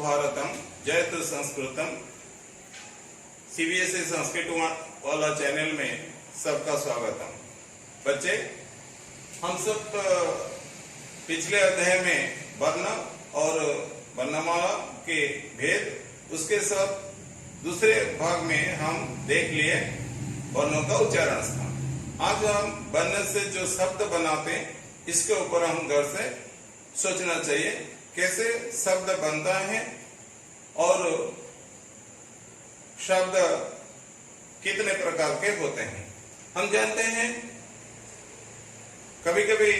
भारतम जयतु संस्कृतम। सीबीएसई संस्कृत वाला चैनल में सबका स्वागतम। बच्चे, हम सब पिछले अध्याय में वर्ण और वर्णमाला के भेद, उसके साथ दूसरे भाग में हम देख लिए वर्णों का उच्चारण स्थान। आज हम वर्ण से जो शब्द बनाते हैं इसके ऊपर हम घर से सोचना चाहिए, कैसे शब्द बनता है और शब्द कितने प्रकार के होते हैं। हम जानते हैं कभी कभी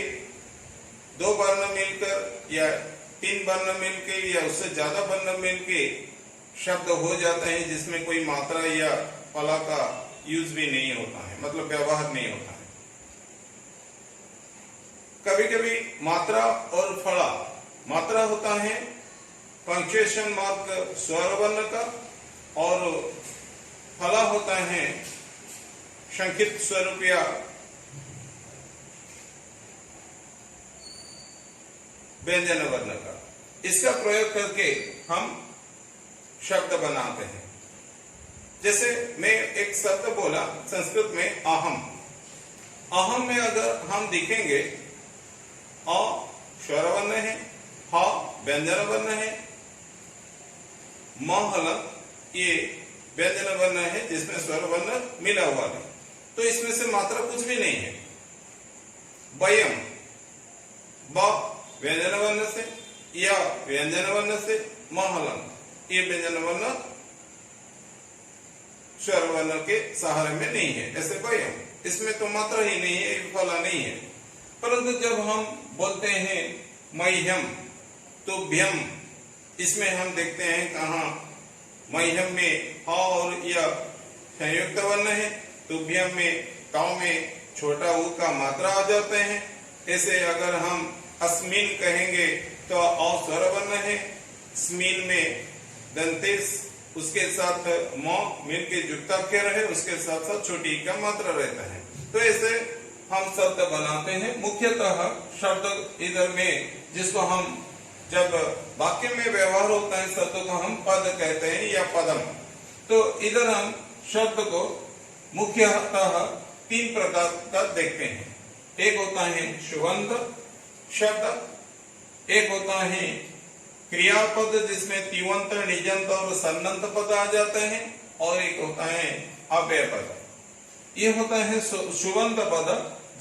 दो वर्ण मिलकर या तीन वर्ण मिलकर या उससे ज्यादा वर्ण मिलकर शब्द हो जाते हैं जिसमें कोई मात्रा या फला का यूज भी नहीं होता है, मतलब व्यवहार नहीं होता है। कभी कभी मात्रा और फला, मात्रा होता है पंक्चुएशन मार्क स्वर वर्ण का और फला होता है संक्षिप्त स्वरूप या व्यंजन वर्ण का। इसका प्रयोग करके हम शब्द बनाते हैं। जैसे मैं एक शब्द बोला संस्कृत में अहम। अहम में अगर हम देखेंगे अ स्वर वर्ण है, ह व्यंजन वर्ण है, म हलंत ये व्यंजन वर्ण है जिसमें स्वर वर्ण मिला हुआ है, तो इसमें से मात्रा कुछ भी नहीं है। वयम ब व्यंजन वर्ण से या व्यंजन वर्ण से, म हलंत ये व्यंजन वर्ण स्वर वर्ण के सहारे में नहीं है। ऐसे वयम, इसमें तो मात्रा ही नहीं है, फला नहीं है। परंतु जब हम बोलते हैं मह्यम तो भ्यम, इसमें हम देखते हैं कहाँ मह्यम में ह और या संयुक्त वर्ण है, तो भ्यम में टाव में छोटा ऊ का मात्रा आ जाते हैं। ऐसे अगर हम अस्मिन कहेंगे तो अ स्वर वर्ण है, स्मिन में दंतेश उसके साथ म मिलके जुक्ताक्षर है, उसके साथ साथ छोटी का मात्रा रहता है। तो ऐसे हम शब्द बनाते हैं। मुख्यतः शब्द इधर में जिसको हम जब वाक्य में व्यवहार होता है शब्द को हम पद कहते हैं या पदम। तो इधर हम शब्द को मुख्यतः तीन प्रकार का देखते हैं। एक होता है शुभंत शब्द, एक होता है क्रियापद जिसमें तिवंत, निजंत और सन्नंत पद आ जाते हैं, और एक होता है अव्यय पद। ये होता है शुभंत पद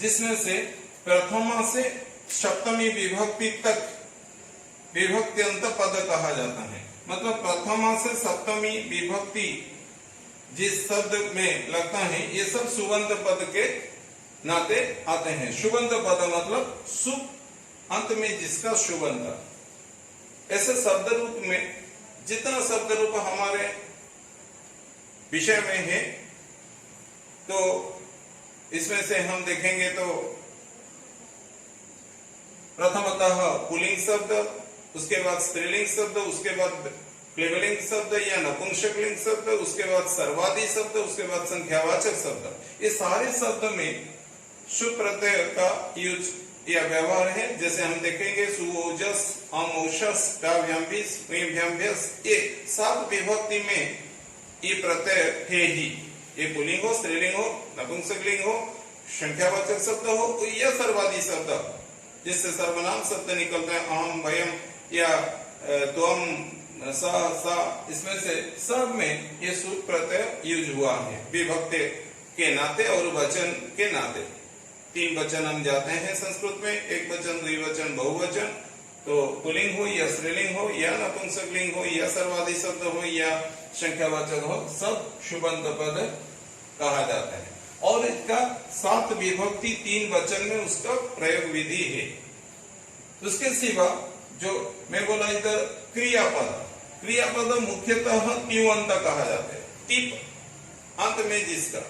जिसमें से प्रथमा से सप्तमी विभक्ति तक विभक्त्यंत पद कहा जाता है। मतलब प्रथमा से सप्तमी विभक्ति जिस शब्द में लगता है ये सब सुबंत पद के नाते आते हैं। शुभंत पद मतलब शुभ अंत में जिसका शुभंत। ऐसे शब्द रूप में जितना शब्द रूप हमारे विषय में है, तो इसमें से हम देखेंगे तो प्रथमतः पुल्लिंग शब्द, उसके बाद स्त्रीलिंग शब्द, उसके बाद प्लुरलिंग शब्द या नपुंसकलिंग शब्द, उसके बाद सर्वादि शब्द, उसके बाद संख्यावाचक शब्द। ये सारे शब्द में शुभ प्रत्यय का यूज या व्यवहार है। जैसे हम देखेंगे सुओजस, अमोषस, काव्याम्बिस, प्रेम्भ्यम्भ्यस, ये सब विभक्ति में ये प्रत्यय है ही। ये पुल्लिंग हो, स्त्रीलिंग हो, नपुंसकलिंग हो, संख्यावाचक शब्द हो या सर्वादि शब्द जिससे सर्वनाम शब्द निकलते हैं, अहम, वयम या त्वम, सा, सा, इसमें से सब में ये सूत्र प्रत्यय यूज हुआ है विभक्ति के नाते और वचन के नाते। तीन वचन हम जाते हैं संस्कृत में, एक वचन, द्विवचन, बहुवचन। तो पुल्लिंग हो या स्त्रीलिंग हो या नपुंसकलिंग हो या सर्वादि शब्द हो या संख्यावाचक हो, सब शुभंत पद कहा जाता है। और इसका 7 विभक्ति 3 वचन में उसका प्रयोग विधि है। उसके सिवा जो मैं बोला इधर क्रियापद, क्रियापद मुख्यतः तिवंत कहा जाता है। तिप अंत में जिसका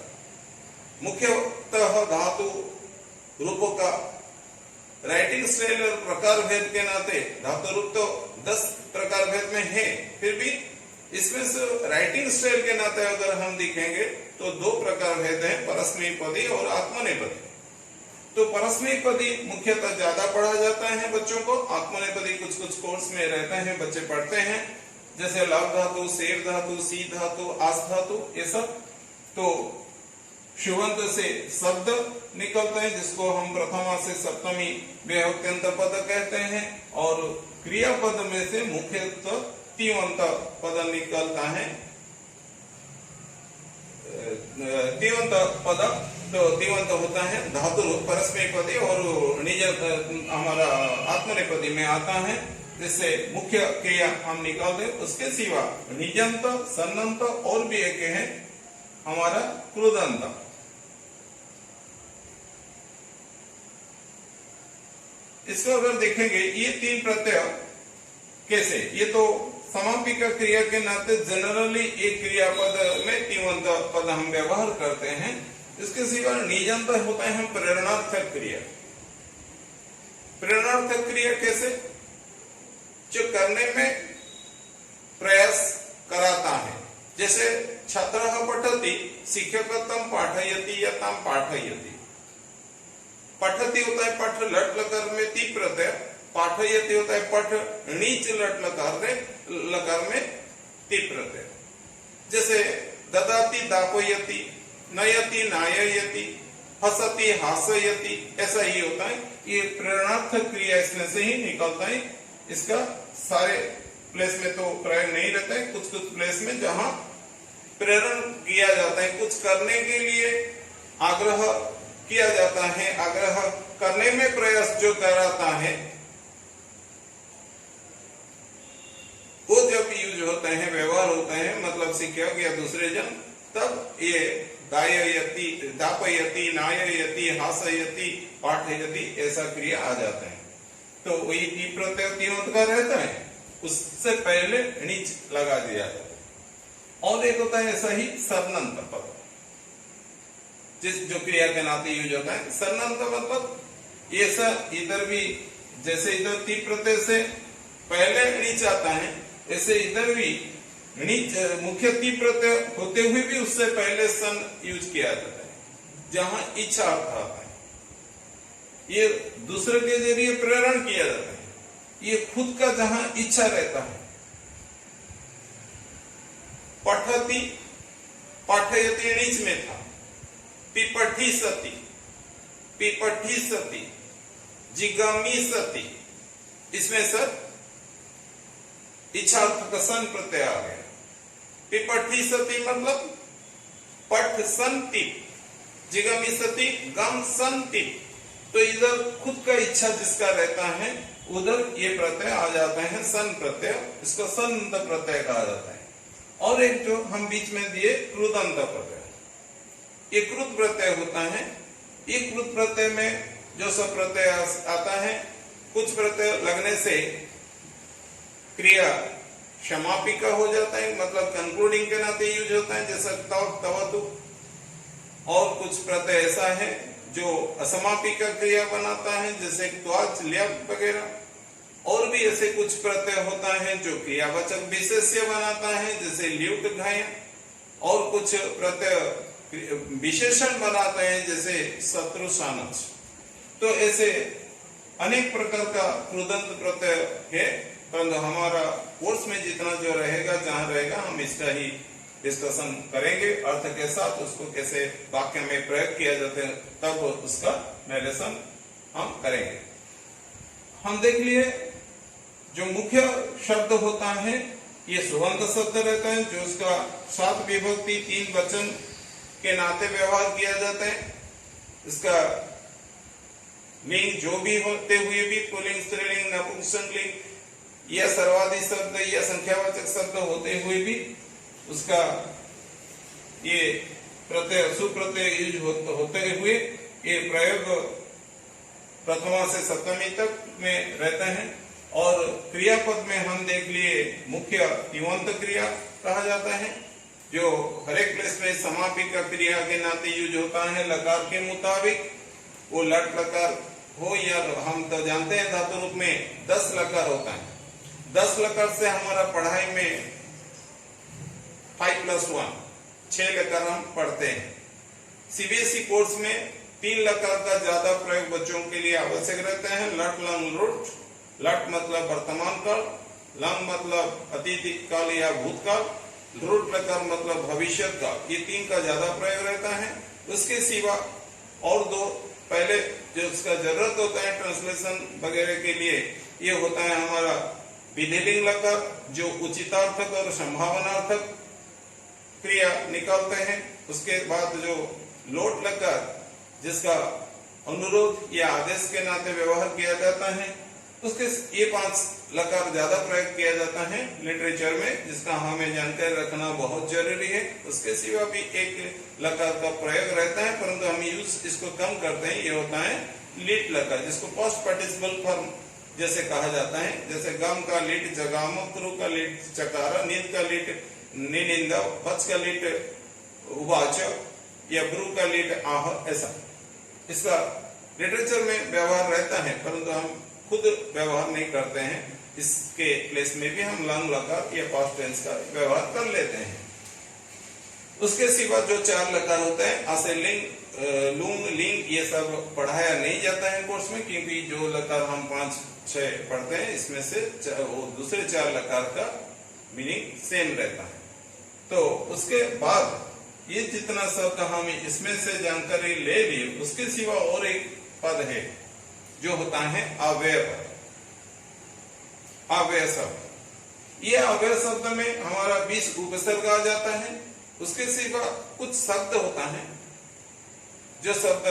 मुख्यतः धातु रूपों का राइटिंग स्टाइल और प्रकार भेद के नाते धातु रूप तो 10 प्रकार भेद में है, फिर भी इसमें से राइटिंग स्टाइल के नाते अगर हम देखेंगे तो 2 प्रकार भेद हैं, परस्मैपदी और आत्मनेपदी। तो परस्मैपदी मुख्यतः ज्यादा पढ़ा जाता है बच्चों को, आत्मनेपदी कुछ कुछ कोर्स में रहते हैं, बच्चे पढ़ते हैं। जैसे लव धातु, सेर धातु, सी धातु, आस धातु, ये सब। तो शुभंत से शब्द निकलते हैं जिसको हम प्रथमा से सप्तमी विभक्त्यंत पद कहते हैं, और क्रियापद में से मुख्यतः तिङन्त पद निकलता है। तिङन्त पद, तो तिङन्त होता है धातु परस्मैपदी और निज हमारा आत्मनेपदी में आता है, जिससे मुख्य क्रिया हम निकाल दें। उसके सिवा निजंत, सन्नंत और भी एक है हमारा क्रुदंत। इसको अगर देखेंगे ये तीन प्रत्यय कैसे, ये तो समापिका क्रिया के नाते जनरली एक क्रियापद में तिङन्त पद हम व्यवहार करते हैं। इसके सिवा निजंत होता है प्रेरणार्थक क्रिया। प्रेरणार्थक क्रिया कैसे, जो करने में प्रयास कराता है। जैसे छात्रः पठति, शिक्षकः तं पाठयति या तं पाठयति। पठति होता है पठ लट लकार में ती प्रत्यय, पाठयति होता है पठ नीच लट लकार में ती प्रत्यय। जैसे ददाति दापयति, नयति नाययति, हसति हासयति, ऐसा ही होता है। ये प्रेरणार्थक क्रिया इसमें से ही निकलता है। इसका सारे प्लेस में तो प्रयोग नहीं रहता है, कुछ कुछ प्लेस में जहां प्रेरण किया जाता है, कुछ करने के लिए आग्रह किया जाता है, आग्रह करने में प्रयास जो कराता है, वो जब यूज होते हैं, व्यवहार होते हैं, मतलब शिक्षक या दूसरे जन, तब ये दाययति, दापयति, नाययति, हासयति, पाठयति ऐसा क्रिया आ जाता है। तो वही टी प्रत्यय तिङन्त का रहता है, उससे पहले नीच लगा दिया जाता है। और एक होता है ऐसा ही सर्नंत पद, जिस जो क्रिया के नाते यूज होता है। सर्नंत मतलब ऐसा इधर भी, जैसे इधर ती प्रत्यय से पहले नीच आता है, ऐसे इधर भी नीच मुख्य ती प्रत्यय होते हुए भी उससे पहले सन यूज किया जाता है, जहां इच्छा अर्थ आता है। ये दूसरे के जरिए प्रेरण किया जाता है, ये खुद का जहां इच्छा रहता है। पठति, पाठयति नीच में था, पिपठी सती, पिपठी सती, जिगामी सती, इसमें सर इच्छार्थ का सन प्रत्यय आ गया। पिपठी सती मतलब पठ संति, जिगामी सती गम संति। तो इधर खुद का इच्छा जिसका रहता है, उधर ये प्रत्यय आ जाता है सन प्रत्यय, इसको सन्नंत प्रत्यय कहा जाता है। और एक जो हम बीच में दिए क्रुदंत प्रत्यय, ये कृत प्रत्यय होता है। ये कृत प्रत्यय में जो सब प्रत्यय आता है, कुछ प्रत्यय लगने से क्रिया समापिका हो जाता है, मतलब कंक्लूडिंग के नाते यूज होता है, जैसा तव, तवतु। और कुछ प्रत्यय ऐसा है जो असमापिका क्रिया बनाता है, जैसे त्वाच, ल्यप वगैरह। और भी ऐसे कुछ प्रत्यय होता है जो क्रियावाचक विशेष्य बनाता है, जैसे ल्युट, घाय। और कुछ प्रत्यय विशेषण बनाते हैं, जैसे शत्रु, सानच। तो ऐसे अनेक प्रकार का क्रुदंत प्रत्यय है, परंतु हमारा कोर्स में जितना जो रहेगा, जहां रहेगा, हम इसका ही डिस्कशन करेंगे। अर्थ के साथ उसको कैसे वाक्य में प्रयोग किया जाता है, तब उसका नरेशन हम करेंगे। हम देख लिए जो मुख्य शब्द होता है, ये सुबंत शब्द रहता है, जो उसका 7 विभक्ति 3 वचन के नाते व्यवहार किया जाता है। इसका लिंग जो भी होते हुए भी, पुल्लिंग, स्त्रीलिंग, नपुंसकलिंग या सर्वादि शब्द या संख्यावाचक शब्द होते हुए भी उसका ये प्रत्यय, सुप्रत्यय यूज होते हुए ये प्रयोग प्रथमा से सप्तमी तक में रहते हैं। और क्रियापद में हम देख लिए मुख्य तिङन्त क्रिया कहा जाता है, जो हर एक प्लेस में समापिका क्रिया के नाते यूज होता है लकार के मुताबिक। वो लट लकार हो या, हम तो जानते हैं धातु रूप में 10 लकार होता है। 10 लकार से हमारा पढ़ाई में 5+1 6 लकार हम पढ़ते हैं। सीबीएसई कोर्स में 3 लकार का ज्यादा प्रयोग बच्चों के लिए आवश्यक रहता है। लट, लंग, लुट। लट मतलब वर्तमान काल, लंग मतलब अतीत काल या भूतकाल, लृट लकार मतलब भविष्य काल, ये तीन का ज्यादा प्रयोग रहता है। उसके सिवा और दो पहले जो उसका जरूरत होता है ट्रांसलेशन वगैरह के लिए, ये होता है हमारा विधिलिंग लकार जो उचितार्थक और संभावनार्थक क्रिया निकालते हैं। उसके बाद जो लोट लकार जिसका अनुरोध या आदेश के नाते व्यवहार किया जाता है, उसके ये 5 लकार ज्यादा प्रयोग किया जाता है लिटरेचर में, जिसका हमें जानकारी रखना बहुत जरूरी है। उसके सिवा भी एक लकार का प्रयोग रहता है, परंतु हम यूज इसको कम करते हैं। ये होता है लीट लकार, जिसको पोस्ट पार्टिसिपल फॉर्म जैसे कहा जाता है, जैसे गम का लीट जगाम, क्रू का लीट चकारा, नींद का लीट निनिंदा, बच का लीट उवाच या ब्रू का लीट आह, ऐसा इसका लिटरेचर में व्यवहार रहता है, परंतु हम खुद व्यवहार नहीं करते हैं। इसके प्लेस में भी हम लंग लकार या पास्ट टेंस का व्यवहार कर लेते हैं। उसके सिवा जो 4 लकार होते हैं, आसे लिंग, लुंग, लिंग, ये सब पढ़ाया नहीं जाता है कोर्स में, क्योंकि जो लकार हम 5-6 पढ़ते हैं इसमें से वो दूसरे 4 लकार का मीनिंग सेम रहता है। तो उसके बाद ये जितना शब्द हम इसमें से जानकारी ले ली, उसके सिवा और एक पद है जो होता है अव्यय पद, अव्यय शब्द। ये अव्यय शब्द में हमारा 20 उपसर्ग आ जाता है। उसके सिवा कुछ शब्द होता है जो शब्द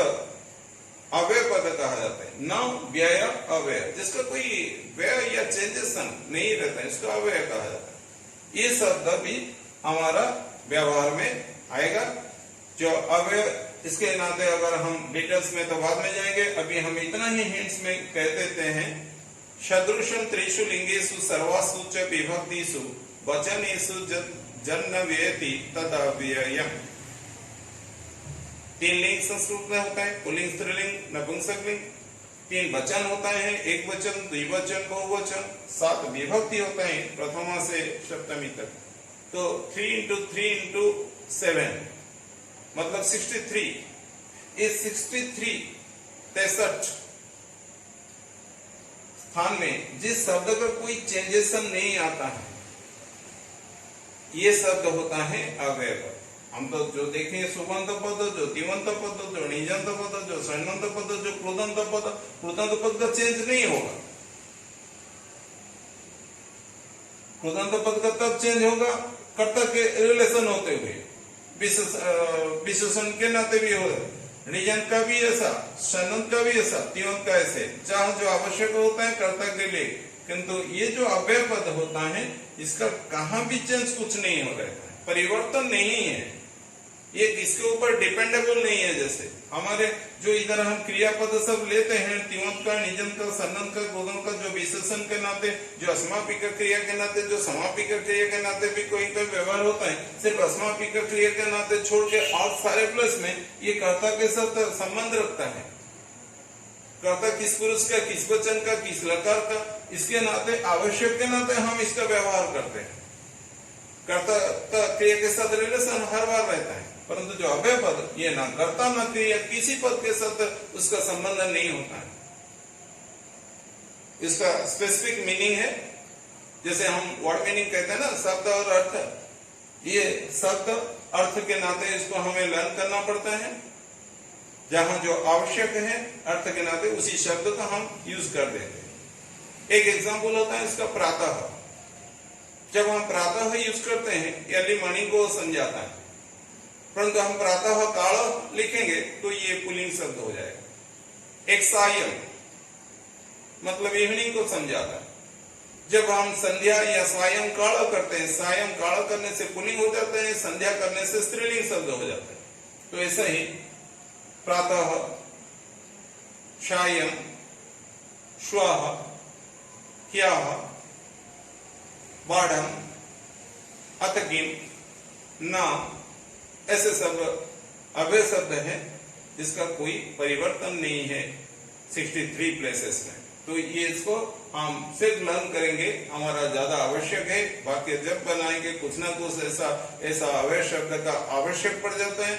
अव्यय पद कहा जाता है। न व्यय अव्यय, जिसका कोई व्यय या चेंजेशन नहीं रहता है, इसको अव्यय कहा जाता है। ये शब्द भी हमारा व्यवहार में आएगा। जो अव्यय, इसके नाते अगर हम डिटेल्स में तो बाद में जाएंगे, अभी हम इतना ही हिंट्स में कह देते हैं। सदृशम त्रिषु लिंगेषु सर्वासु च विभक्तिषु वचनेषु जन्म व्ययति तद अव्ययम्। 3 लिंग संस्कृत में होता है, पुल्लिंग, स्त्रीलिंग, नपुंसकलिंग। 3 वचन होता है, एक वचन, द्विवचन, बहुवचन। 7 विभक्ति होता है प्रथमा से सप्तमी तक। तो 3 into 3 into 7 मतलब 63। इस 63 स्थान में जिस शब्द का कोई चेंजेशन नहीं आता है, ये शब्द होता है अव्यय पद। हम तो जो देखें सुबंत पद, जो तिवंत पद, जो निजंत पद, जो सन्नंत पद, जो कृदंत पद का चेंज नहीं होगा। कृदंत पद का तब चेंज होगा कर्ता के रिलेशन होते हुए, विशेषण के नाते भी हो। निजंत का भी ऐसा, सन्नंत का भी ऐसा, तिवंत का ऐसे, जहां जो आवश्यक होता है कर्ता के लिए। किंतु ये जो अव्यय पद होता है, इसका कहां भी चेंज कुछ नहीं हो रहा है, परिवर्तन नहीं है, ये किसके ऊपर डिपेंडेबल नहीं है। जैसे हमारे जो इधर हम क्रियापद सब लेते हैं, तिवंत का, निजंत का, सन्नंत का, गोदन का, जो विशेषण के नाते, जो अस्मापिका क्रिया के नाते, जो समापिका क्रिया के नाते भी कोई व्यवहार होता है, सिर्फ अस्मापिका क्रिया के नाते छोड़ के और सारे प्लस में ये कर्ता के साथ संबंध रखता है। कर्ता किस पुरुष का, किस वचन का, किस लकार का, इसके नाते, आवश्यक के नाते हम इसका व्यवहार करते हैं। कर्ता का क्रिया के साथ रिलेशन हर बार रहता है, परंतु जो अव्यय पद, ये ना कर्ता ना क्रिया, किसी पद के साथ उसका संबंध नहीं होता है। इसका स्पेसिफिक मीनिंग है, जैसे हम वर्ड मीनिंग कहते हैं ना, शब्द और अर्थ। ये शब्द अर्थ के नाते इसको हमें लर्न करना पड़ता है। जहां जो आवश्यक है अर्थ के नाते, उसी शब्द का हम यूज कर देते हैं। एक एग्जाम्पल होता है इसका प्रातः। जब हम प्रातः यूज करते हैं, अर्ली मॉर्निंग को समझाता है, परंतु हम प्रातः काल लिखेंगे तो ये पुल्लिंग शब्द हो जाएगा। एक सायं मतलब इवनिंग को समझाता है। जब हम संध्या या सायं काल करते हैं, सायं काल करने से पुल्लिंग हो जाते हैं, संध्या करने से स्त्रीलिंग शब्द हो जाते हैं। तो ऐसा ही प्रातः, सायं, श्वः, ह्यः, बाढ़म, अतकिम, न, ऐसे सब अव्यय शब्द हैं जिसका कोई परिवर्तन नहीं है 63 प्लेसेस में। तो ये इसको हम सिर्फ लर्न करेंगे, हमारा ज्यादा आवश्यक है। बाकी जब बनाएंगे कुछ ना कुछ ऐसा अव्यय शब्द का आवश्यक पड़ जाता है,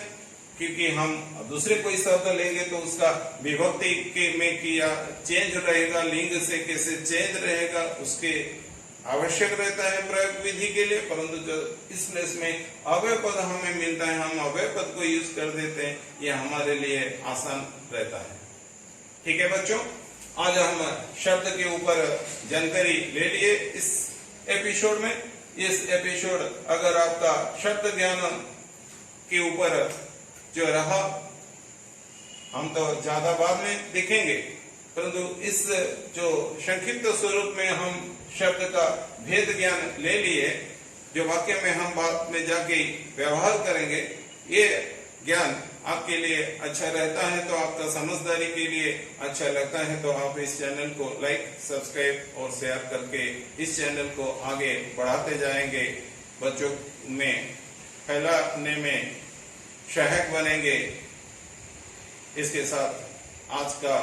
क्योंकि हम दूसरे कोई शब्द लेंगे तो उसका विभक्ति के में किया चेंज रहेगा, लिंग से कैसे चेंज रहेगा, उसके आवश्यक रहता है प्रयोग विधि के लिए, परंतु जो इस प्लेस में अव्यय पद हमें मिलता है, हम अव्यय पद को यूज कर देते हैं, ये हमारे लिए आसान रहता है। ठीक है बच्चों, आज हम शब्द के ऊपर जानकारी ले लिए इस एपिसोड में। इस एपिसोड अगर आपका शब्द ज्ञान के ऊपर जो रहा, हम तो ज्यादा बाद में देखेंगे, परंतु इस जो संक्षिप्त स्वरूप में हम शब्द का भेद ज्ञान ले लिए, जो वाक्य में हम बाद में जाके व्यवहार करेंगे, ये ज्ञान आपके लिए अच्छा रहता है तो आपका समझदारी के लिए अच्छा लगता है तो आप इस चैनल को लाइक, सब्सक्राइब और शेयर करके इस चैनल को आगे बढ़ाते जाएंगे, बच्चों में फैलाने में सहायक बनेंगे। इसके साथ आज का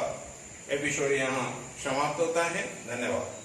एपिसोड यहाँ समाप्त होता है। धन्यवाद।